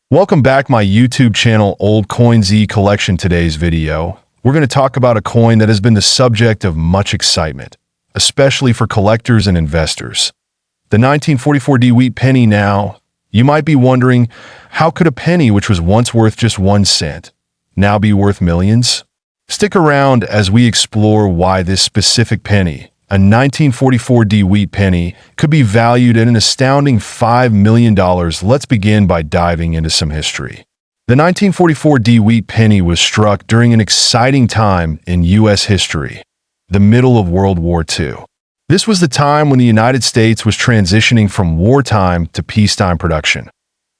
Welcome back my YouTube channel Old Coin Zee collection. Today's video, we're going to talk about a coin that has been the subject of much excitement, especially for collectors and investors. The 1944 WWII penny. Now, you might be wondering, how could a penny which was once worth just 1 cent now be worth millions? Stick around as we explore why this specific penny, a 1944 WWII penny, could be valued at an astounding $5 million. Let's begin by diving into some history. The 1944 WWII penny was struck during an exciting time in U.S. history, the middle of World War II. This was the time when the United States was transitioning from wartime to peacetime production.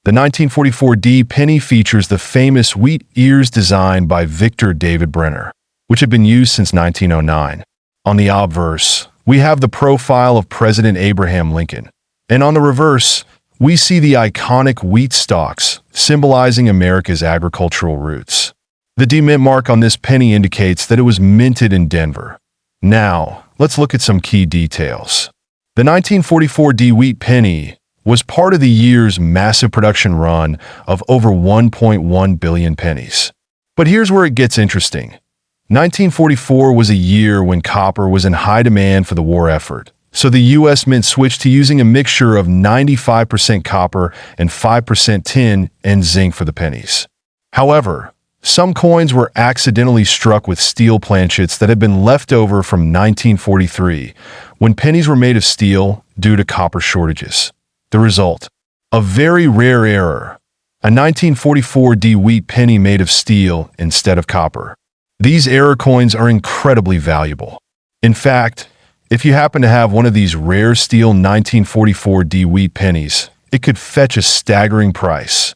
The 1944 WWII penny features the famous wheat ears design by Victor David Brenner, which had been used since 1909. On the obverse, we have the profile of President Abraham Lincoln, and on the reverse, we see the iconic wheat stalks, symbolizing America's agricultural roots. The D-mint mark on this penny indicates that it was minted in Denver. Now, let's look at some key details. The 1944 WWII penny was part of the year's massive production run of over 1.1 billion pennies. But here's where it gets interesting. 1944 was a year when copper was in high demand for the war effort, so the U.S. Mint switched to using a mixture of 95% copper and 5% tin and zinc for the pennies. However, some coins were accidentally struck with steel planchets that had been left over from 1943, when pennies were made of steel due to copper shortages. The result? A very rare error. A 1944 WWII penny made of steel instead of copper. These error coins are incredibly valuable. In fact, if you happen to have one of these rare steel 1944 WWII pennies, it could fetch a staggering price,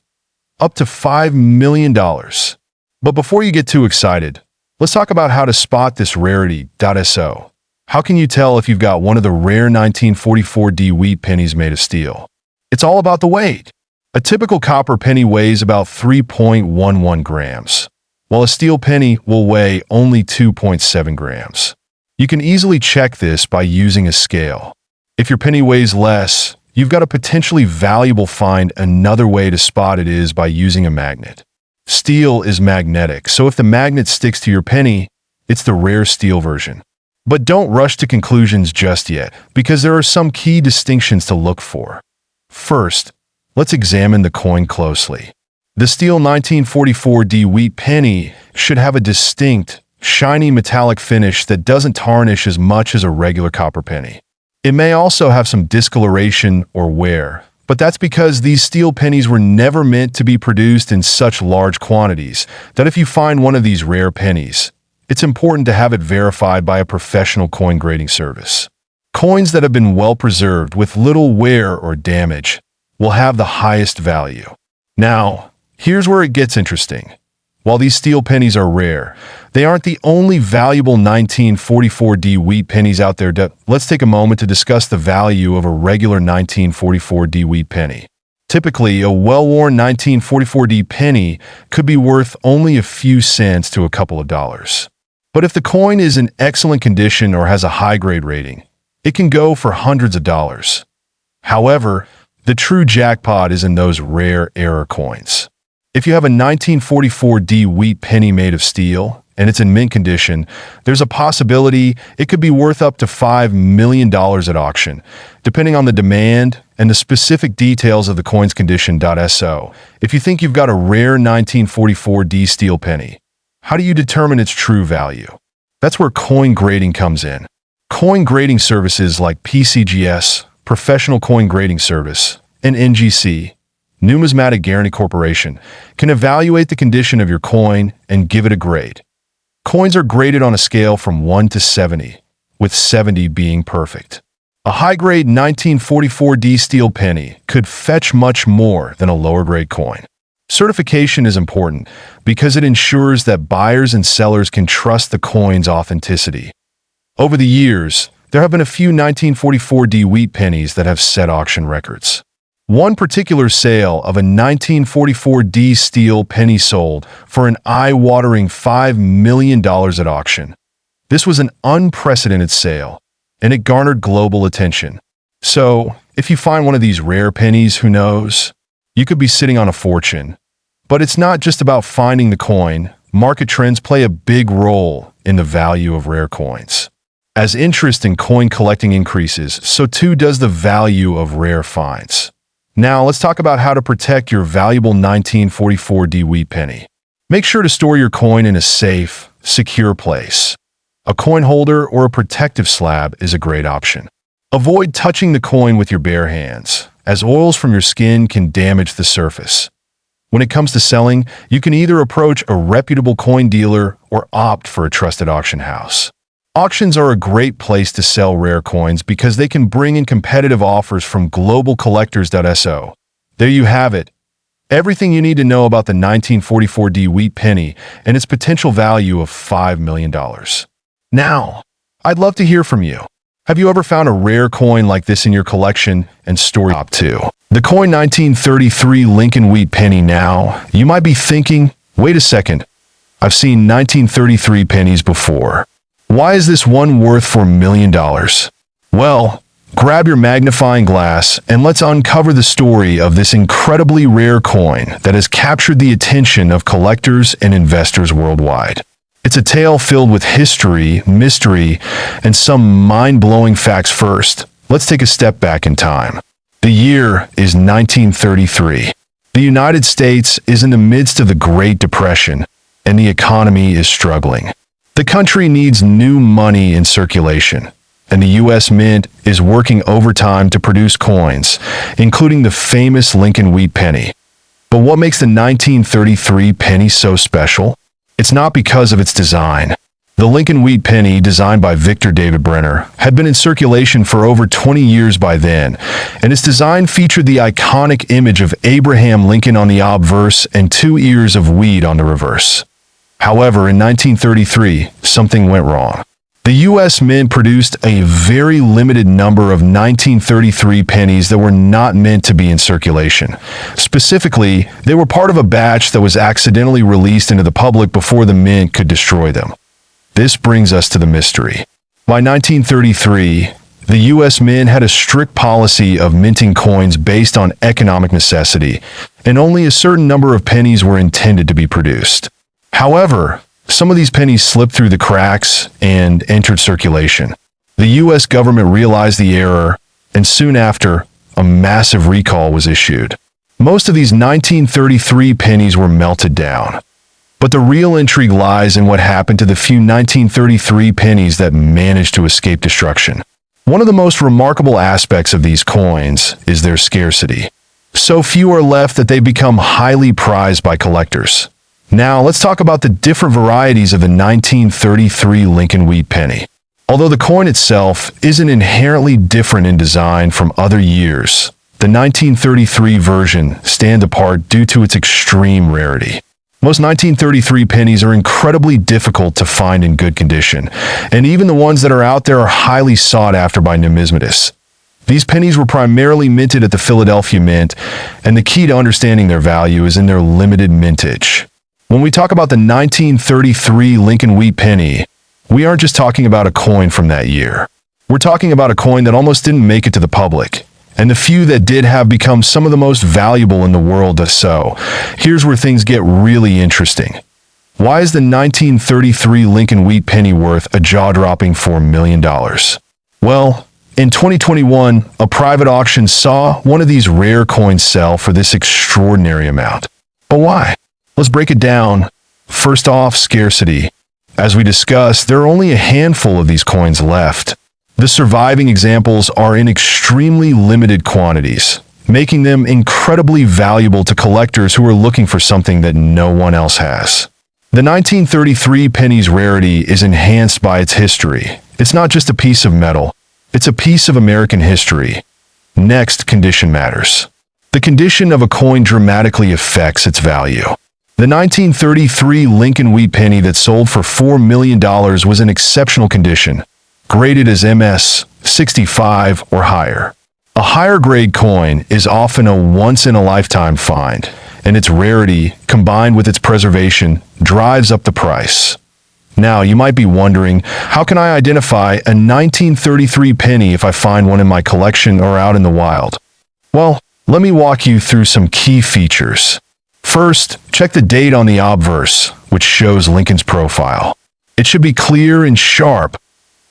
up to $5 million. But before you get too excited, let's talk about how to spot this rarity. So, how can you tell if you've got one of the rare 1944 WWII pennies made of steel? It's all about the weight. A typical copper penny weighs about 3.11 grams. While a steel penny will weigh only 2.7 grams. You can easily check this by using a scale. If your penny weighs less, you've got a potentially valuable find. Another way to spot it is by using a magnet. Steel is magnetic, so if the magnet sticks to your penny, it's the rare steel version. But don't rush to conclusions just yet, because there are some key distinctions to look for. First, let's examine the coin closely. The steel 1944 WWII penny should have a distinct, shiny metallic finish that doesn't tarnish as much as a regular copper penny. It may also have some discoloration or wear, but that's because these steel pennies were never meant to be produced in such large quantities that if you find one of these rare pennies, it's important to have it verified by a professional coin grading service. Coins that have been well preserved with little wear or damage will have the highest value. Now, here's where it gets interesting. While these steel pennies are rare, they aren't the only valuable 1944 WWII pennies out there. Let's take a moment to discuss the value of a regular 1944 WWII penny. Typically, a well-worn 1944 WWII penny could be worth only a few cents to a couple of dollars. But if the coin is in excellent condition or has a high-grade rating, it can go for hundreds of dollars. However, the true jackpot is in those rare error coins. If you have a 1944 WWII penny made of steel, and it's in mint condition, there's a possibility it could be worth up to $5 million at auction, depending on the demand and the specific details of the coin's condition. So, if you think you've got a rare 1944 WWII steel penny, how do you determine its true value? That's where coin grading comes in. Coin grading services like PCGS, Professional Coin Grading Service, and NGC, Numismatic Guarantee Corporation, can evaluate the condition of your coin and give it a grade. Coins are graded on a scale from 1 to 70, with 70 being perfect. A high-grade 1944 WWII steel penny could fetch much more than a lower-grade coin. Certification is important because it ensures that buyers and sellers can trust the coin's authenticity. Over the years, there have been a few 1944 WWII pennies that have set auction records. One particular sale of a 1944 WWII steel penny sold for an eye-watering $5 million at auction. This was an unprecedented sale, and it garnered global attention. So, if you find one of these rare pennies, who knows? you could be sitting on a fortune. But it's not just about finding the coin. Market trends play a big role in the value of rare coins. As interest in coin collecting increases, so too does the value of rare finds. Now, let's talk about how to protect your valuable 1944 WWII penny. Make sure to store your coin in a safe, secure place. A coin holder or a protective slab is a great option. Avoid touching the coin with your bare hands, as oils from your skin can damage the surface. When it comes to selling, you can either approach a reputable coin dealer or opt for a trusted auction house. Auctions are a great place to sell rare coins because they can bring in competitive offers from global collectors.so. There you have it. Everything you need to know about the 1944 WWII penny and its potential value of $5 million. Now, I'd love to hear from you. Have you ever found a rare coin like this in your collection and story top 2? The coin 1933 Lincoln Wheat penny. Now, you might be thinking, wait a second, I've seen 1933 pennies before. Why is this one worth $4 million? Well, grab your magnifying glass and let's uncover the story of this incredibly rare coin that has captured the attention of collectors and investors worldwide. It's a tale filled with history, mystery, and some mind-blowing facts. First, let's take a step back in time. The year is 1933. The United States is in the midst of the Great Depression, and the economy is struggling. The country needs new money in circulation, and the U.S. Mint is working overtime to produce coins, including the famous Lincoln Wheat penny. But what makes the 1933 penny so special? It's not because of its design. The Lincoln Wheat penny, designed by Victor David Brenner, had been in circulation for over 20 years by then, and its design featured the iconic image of Abraham Lincoln on the obverse and 2 ears of wheat on the reverse. However, in 1933, something went wrong. The U.S. Mint produced a very limited number of 1933 pennies that were not meant to be in circulation. Specifically, they were part of a batch that was accidentally released into the public before the Mint could destroy them. This brings us to the mystery. By 1933, the U.S. Mint had a strict policy of minting coins based on economic necessity, and only a certain number of pennies were intended to be produced. However, some of these pennies slipped through the cracks and entered circulation. The U.S. government realized the error, and soon after, a massive recall was issued. Most of these 1933 pennies were melted down. But the real intrigue lies in what happened to the few 1933 pennies that managed to escape destruction. One of the most remarkable aspects of these coins is their scarcity. So few are left that they become highly prized by collectors. Now, let's talk about the different varieties of the 1933 Lincoln Wheat penny. Although the coin itself isn't inherently different in design from other years, the 1933 version stands apart due to its extreme rarity. Most 1933 pennies are incredibly difficult to find in good condition, and even the ones that are out there are highly sought after by numismatists. These pennies were primarily minted at the Philadelphia Mint, and the key to understanding their value is in their limited mintage. When we talk about the 1933 Lincoln Wheat penny, we aren't just talking about a coin from that year. We're talking about a coin that almost didn't make it to the public, and the few that did have become some of the most valuable in the world. So, here's where things get really interesting. Why is the 1933 Lincoln Wheat penny worth a jaw-dropping $4 million? Well, in 2021, a private auction saw one of these rare coins sell for this extraordinary amount. But why? Let's break it down. First off, scarcity. As we discussed, there are only a handful of these coins left. The surviving examples are in extremely limited quantities, making them incredibly valuable to collectors who are looking for something that no one else has. The 1933 penny's rarity is enhanced by its history. It's not just a piece of metal, it's a piece of American history. Next, condition matters. The condition of a coin dramatically affects its value. The 1933 Lincoln Wheat penny that sold for $4 million was in exceptional condition, graded as MS 65 or higher. A higher grade coin is often a once-in-a-lifetime find, and its rarity, combined with its preservation, drives up the price. Now, you might be wondering, how can I identify a 1933 penny if I find one in my collection or out in the wild? Well, Let me walk you through some key features. First, check the date on the obverse, which shows Lincoln's profile. It should be clear and sharp,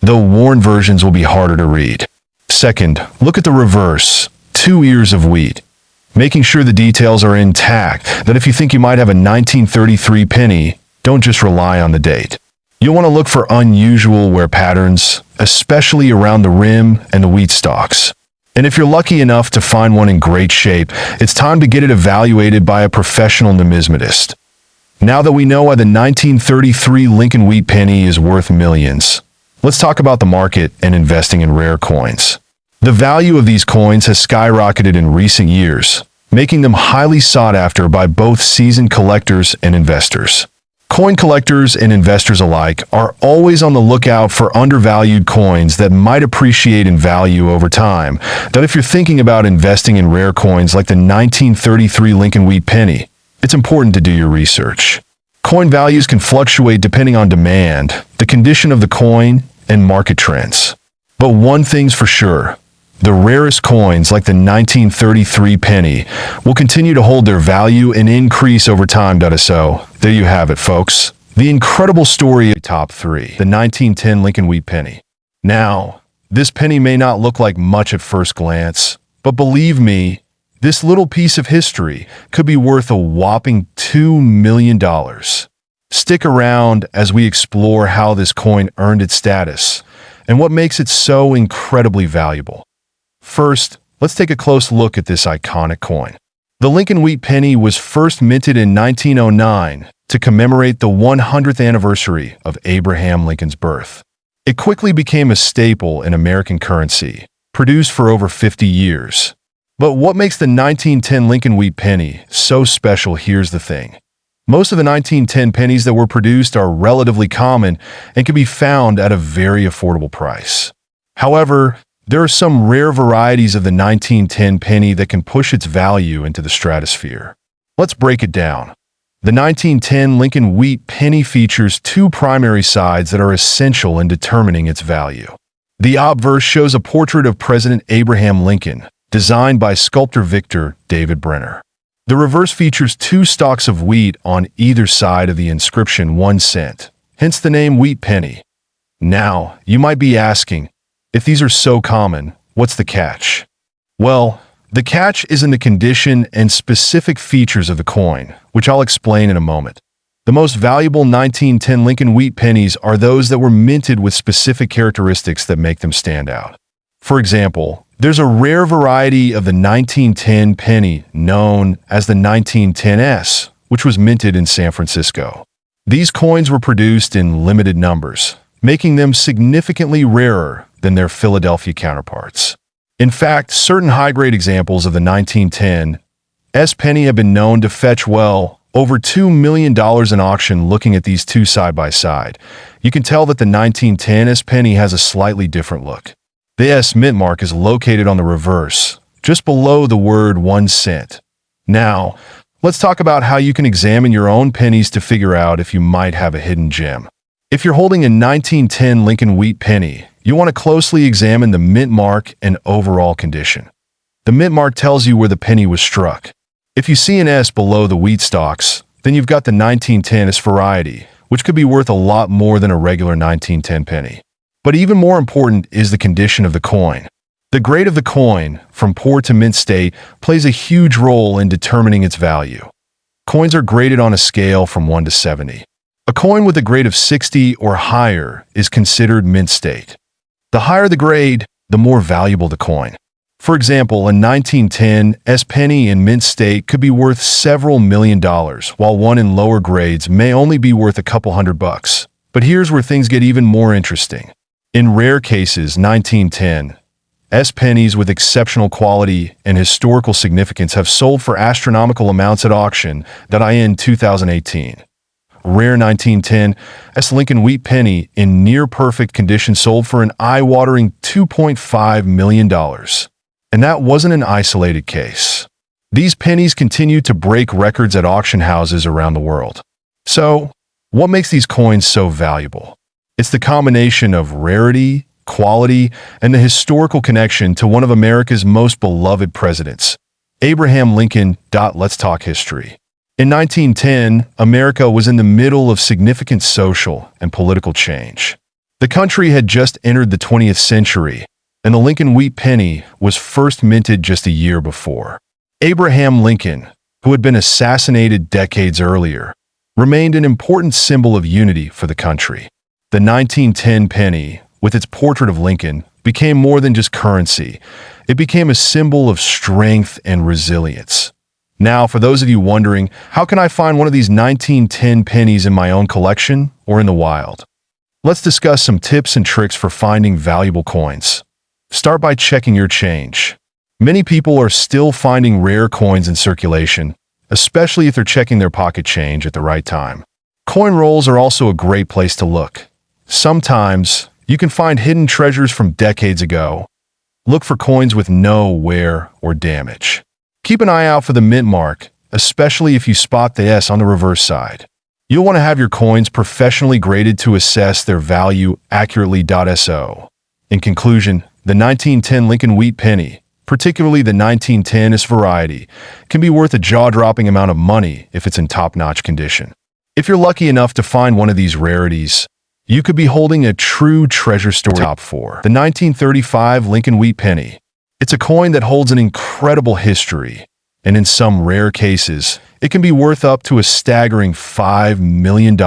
though worn versions will be harder to read. Second, look at the reverse, 2 ears of wheat, making sure the details are intact, that if you think you might have a 1933 penny, don't just rely on the date. You'll want to look for unusual wear patterns, especially around the rim and the wheat stalks. And if you're lucky enough to find one in great shape, it's time to get it evaluated by a professional numismatist. Now that we know why the 1933 Lincoln wheat penny is worth millions, let's talk about the market and investing in rare coins. The value of these coins has skyrocketed in recent years, making them highly sought after by both seasoned collectors and investors. Coin collectors and investors alike are always on the lookout for undervalued coins that might appreciate in value over time. That if you're thinking about investing in rare coins like the 1933 Lincoln wheat penny, it's important to do your research. Coin values can fluctuate depending on demand, the condition of the coin, and market trends. But one thing's for sure, the rarest coins like the 1933 penny will continue to hold their value and increase over time. So, there you have it, folks. The incredible story of top 3, the 1910 Lincoln wheat penny. Now, this penny may not look like much at first glance, but believe me, this little piece of history could be worth a whopping $2 million. Stick around as we explore how this coin earned its status and what makes it so incredibly valuable. First, let's take a close look at this iconic coin. The Lincoln wheat penny was first minted in 1909 to commemorate the 100th anniversary of Abraham Lincoln's birth. It quickly became a staple in American currency, produced for over 50 years. But what makes the 1910 Lincoln wheat penny so special? Here's the thing. Most of the 1910 pennies that were produced are relatively common and can be found at a very affordable price. However, there are some rare varieties of the 1910 penny that can push its value into the stratosphere. Let's break it down. The 1910 Lincoln wheat penny features 2 primary sides that are essential in determining its value. The obverse shows a portrait of President Abraham Lincoln, designed by sculptor Victor David Brenner. The reverse features 2 stalks of wheat on either side of the inscription 1 cent, hence the name wheat penny. Now, you might be asking, if these are so common, what's the catch? Well, the catch is in the condition and specific features of the coin, which I'll explain in a moment. The most valuable 1910 Lincoln wheat pennies are those that were minted with specific characteristics that make them stand out. For example, there's a rare variety of the 1910 penny known as the 1910S, which was minted in San Francisco. These coins were produced in limited numbers, making them significantly rarer than their Philadelphia counterparts. In fact, certain high-grade examples of the 1910 S penny have been known to fetch well over $2 million in auction. Looking at these 2 side by side, you can tell that the 1910 S penny has a slightly different look. The S mint mark is located on the reverse, just below the word 1 cent. Now, let's talk about how you can examine your own pennies to figure out if you might have a hidden gem. If you're holding a 1910 Lincoln wheat penny, you want to closely examine the mint mark and overall condition. The mint mark tells you where the penny was struck. If you see an S below the wheat stalks, then you've got the 1910S variety, which could be worth a lot more than a regular 1910 penny. But even more important is the condition of the coin. The grade of the coin, from poor to mint state, plays a huge role in determining its value. Coins are graded on a scale from 1 to 70. A coin with a grade of 60 or higher is considered mint state. The higher the grade, the more valuable the coin. For example, a 1910 S penny in mint state could be worth several $1 million, while one in lower grades may only be worth a couple $100. But here's where things get even more interesting. In rare cases, 1910 S pennies with exceptional quality and historical significance have sold for astronomical amounts at auction. In 2018. Rare 1910 S Lincoln wheat penny in near-perfect condition sold for an eye-watering $2.5 million. And that wasn't an isolated case. These pennies continue to break records at auction houses around the world. So, what makes these coins so valuable? It's the combination of rarity, quality, and the historical connection to one of America's most beloved presidents, Abraham Lincoln. Let's talk history. In 1910, America was in the middle of significant social and political change. The country had just entered the 20th century, and the Lincoln wheat penny was first minted just a year before. Abraham Lincoln, who had been assassinated decades earlier, remained an important symbol of unity for the country. The 1910 penny, with its portrait of Lincoln, became more than just currency. It became a symbol of strength and resilience. Now, for those of you wondering, how can I find one of these 1910 pennies in my own collection or in the wild? Let's discuss some tips and tricks for finding valuable coins. Start by checking your change. Many people are still finding rare coins in circulation, especially if they're checking their pocket change at the right time. Coin rolls are also a great place to look. Sometimes, you can find hidden treasures from decades ago. Look for coins with no wear or damage. Keep an eye out for the mint mark, especially if you spot the S on the reverse side. You'll want to have your coins professionally graded to assess their value accurately. So, in conclusion, the 1910 Lincoln wheat penny, particularly the 1910s variety, can be worth a jaw-dropping amount of money if it's in top-notch condition. If you're lucky enough to find one of these rarities, you could be holding a true treasure story. Top 4. The 1935 Lincoln wheat penny. It's a coin that holds an incredible history, and in some rare cases, it can be worth up to a staggering $5 million.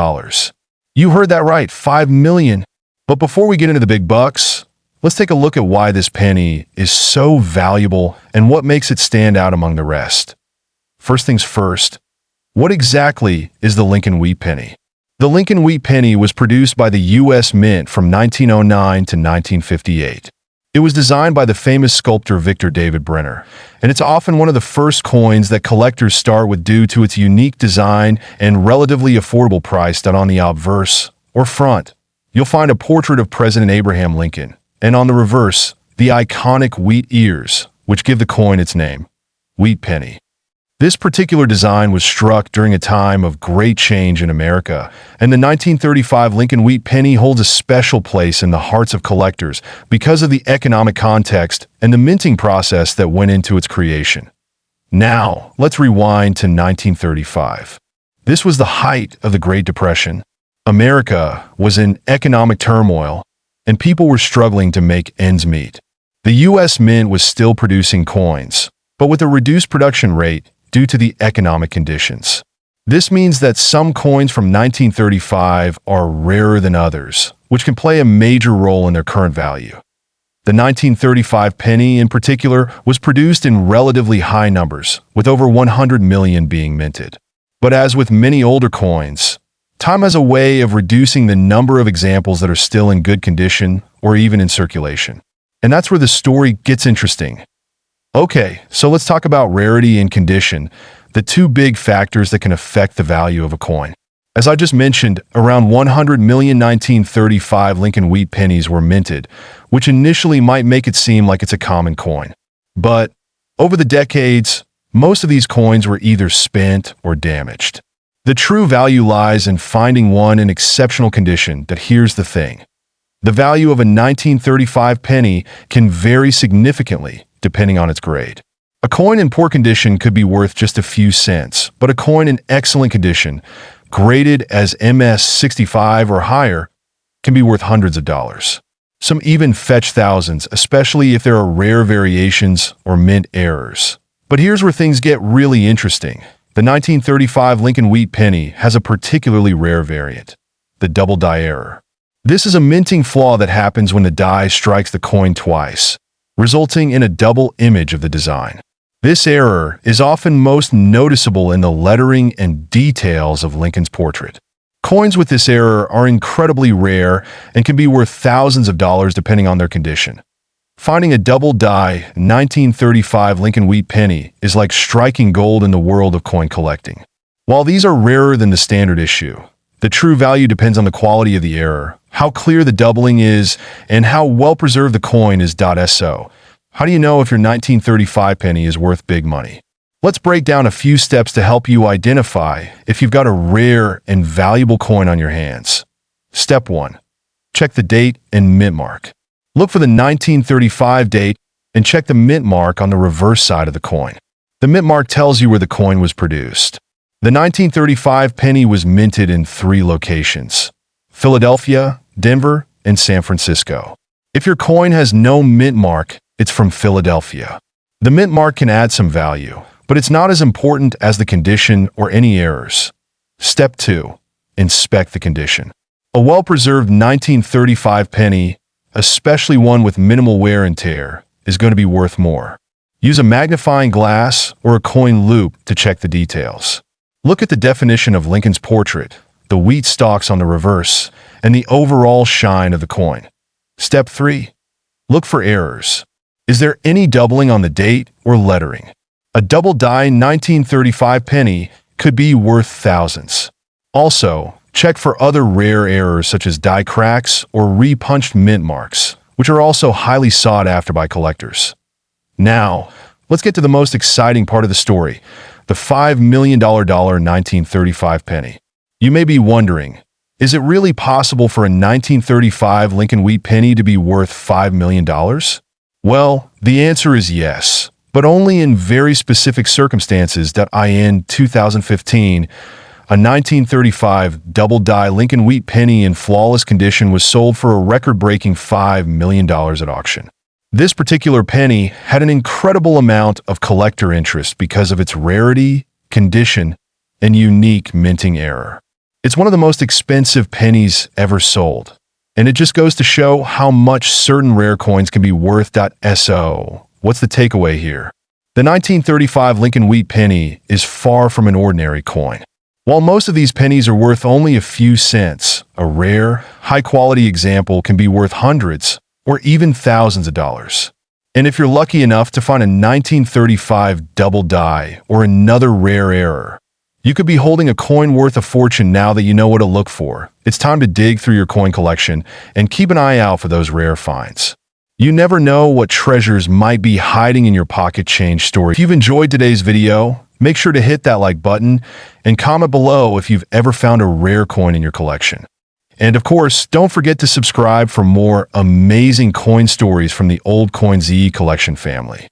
You heard that right, $5 million. But before we get into the big bucks, let's take a look at why this penny is so valuable and what makes it stand out among the rest. First things first, what exactly is the Lincoln wheat penny? The Lincoln wheat penny was produced by the U.S. Mint from 1909 to 1958. It was designed by the famous sculptor Victor David Brenner, and it's often one of the first coins that collectors start with due to its unique design and relatively affordable price. On the obverse, or front, you'll find a portrait of President Abraham Lincoln, and on the reverse, the iconic wheat ears, which give the coin its name, wheat penny. This particular design was struck during a time of great change in America, and the 1935 Lincoln wheat penny holds a special place in the hearts of collectors because of the economic context and the minting process that went into its creation. Now, let's rewind to 1935. This was the height of the Great Depression. America was in economic turmoil, and people were struggling to make ends meet. The U.S. Mint was still producing coins, but with a reduced production rate due to the economic conditions. This means that some coins from 1935 are rarer than others, which can play a major role in their current value. The 1935 penny, in particular, was produced in relatively high numbers, with over 100 million being minted. But as with many older coins, time has a way of reducing the number of examples that are still in good condition or even in circulation. And that's where the story gets interesting. Okay, so let's talk about rarity and condition, the two big factors that can affect the value of a coin. As I just mentioned, around 100 million 1935 Lincoln wheat pennies were minted, which initially might make it seem like it's a common coin. But over the decades, most of these coins were either spent or damaged. The true value lies in finding one in exceptional condition. That here's the thing. The value of a 1935 penny can vary significantly depending on its grade. A coin in poor condition could be worth just a few cents, but a coin in excellent condition, graded as MS-65 or higher, can be worth hundreds of dollars. Some even fetch thousands, especially if there are rare variations or mint errors. But here's where things get really interesting. The 1935 Lincoln wheat penny has a particularly rare variant, the double die error. This is a minting flaw that happens when the die strikes the coin twice, resulting in a double image of the design. This error is often most noticeable in the lettering and details of Lincoln's portrait. Coins with this error are incredibly rare and can be worth thousands of dollars depending on their condition. Finding a double die 1935 Lincoln wheat penny is like striking gold in the world of coin collecting. While these are rarer than the standard issue, the true value depends on the quality of the error, how clear the doubling is, and how well preserved the coin is. So, how do you know if your 1935 penny is worth big money? Let's break down a few steps to help you identify if you've got a rare and valuable coin on your hands. Step 1. Check the date and mint mark. Look for the 1935 date and check the mint mark on the reverse side of the coin. The mint mark tells you where the coin was produced. The 1935 penny was minted in 3 locations: Philadelphia, Denver, and San Francisco. If your coin has no mint mark, it's from Philadelphia. The mint mark can add some value, but it's not as important as the condition or any errors. Step 2. Inspect the condition. A well-preserved 1935 penny, especially one with minimal wear and tear, is going to be worth more. Use a magnifying glass or a coin loupe to check the details. Look at the definition of Lincoln's portrait, the wheat stalks on the reverse, and the overall shine of the coin. Step 3. Look for errors. Is there any doubling on the date or lettering? A double-die 1935 penny could be worth thousands. Also, check for other rare errors such as die cracks or repunched mint marks, which are also highly sought after by collectors. Now, let's get to the most exciting part of the story, the $5 million 1935 penny. You may be wondering, is it really possible for a 1935 Lincoln wheat penny to be worth $5 million? Well, the answer is yes, but only in very specific circumstances. In 2015, a 1935 double-die Lincoln wheat penny in flawless condition was sold for a record-breaking $5 million at auction. This particular penny had an incredible amount of collector interest because of its rarity, condition, and unique minting error. It's one of the most expensive pennies ever sold, and it just goes to show how much certain rare coins can be worth. So, what's the takeaway here? The 1935 Lincoln wheat penny is far from an ordinary coin. While most of these pennies are worth only a few cents, a rare, high-quality example can be worth hundreds or even thousands of dollars. And if you're lucky enough to find a 1935 double die or another rare error, you could be holding a coin worth a fortune. Now that you know what to look for, it's time to dig through your coin collection and keep an eye out for those rare finds. You never know what treasures might be hiding in your pocket change store. If you've enjoyed today's video, make sure to hit that like button and comment below if you've ever found a rare coin in your collection. And of course, don't forget to subscribe for more amazing coin stories from the Old Coin Zee collection family.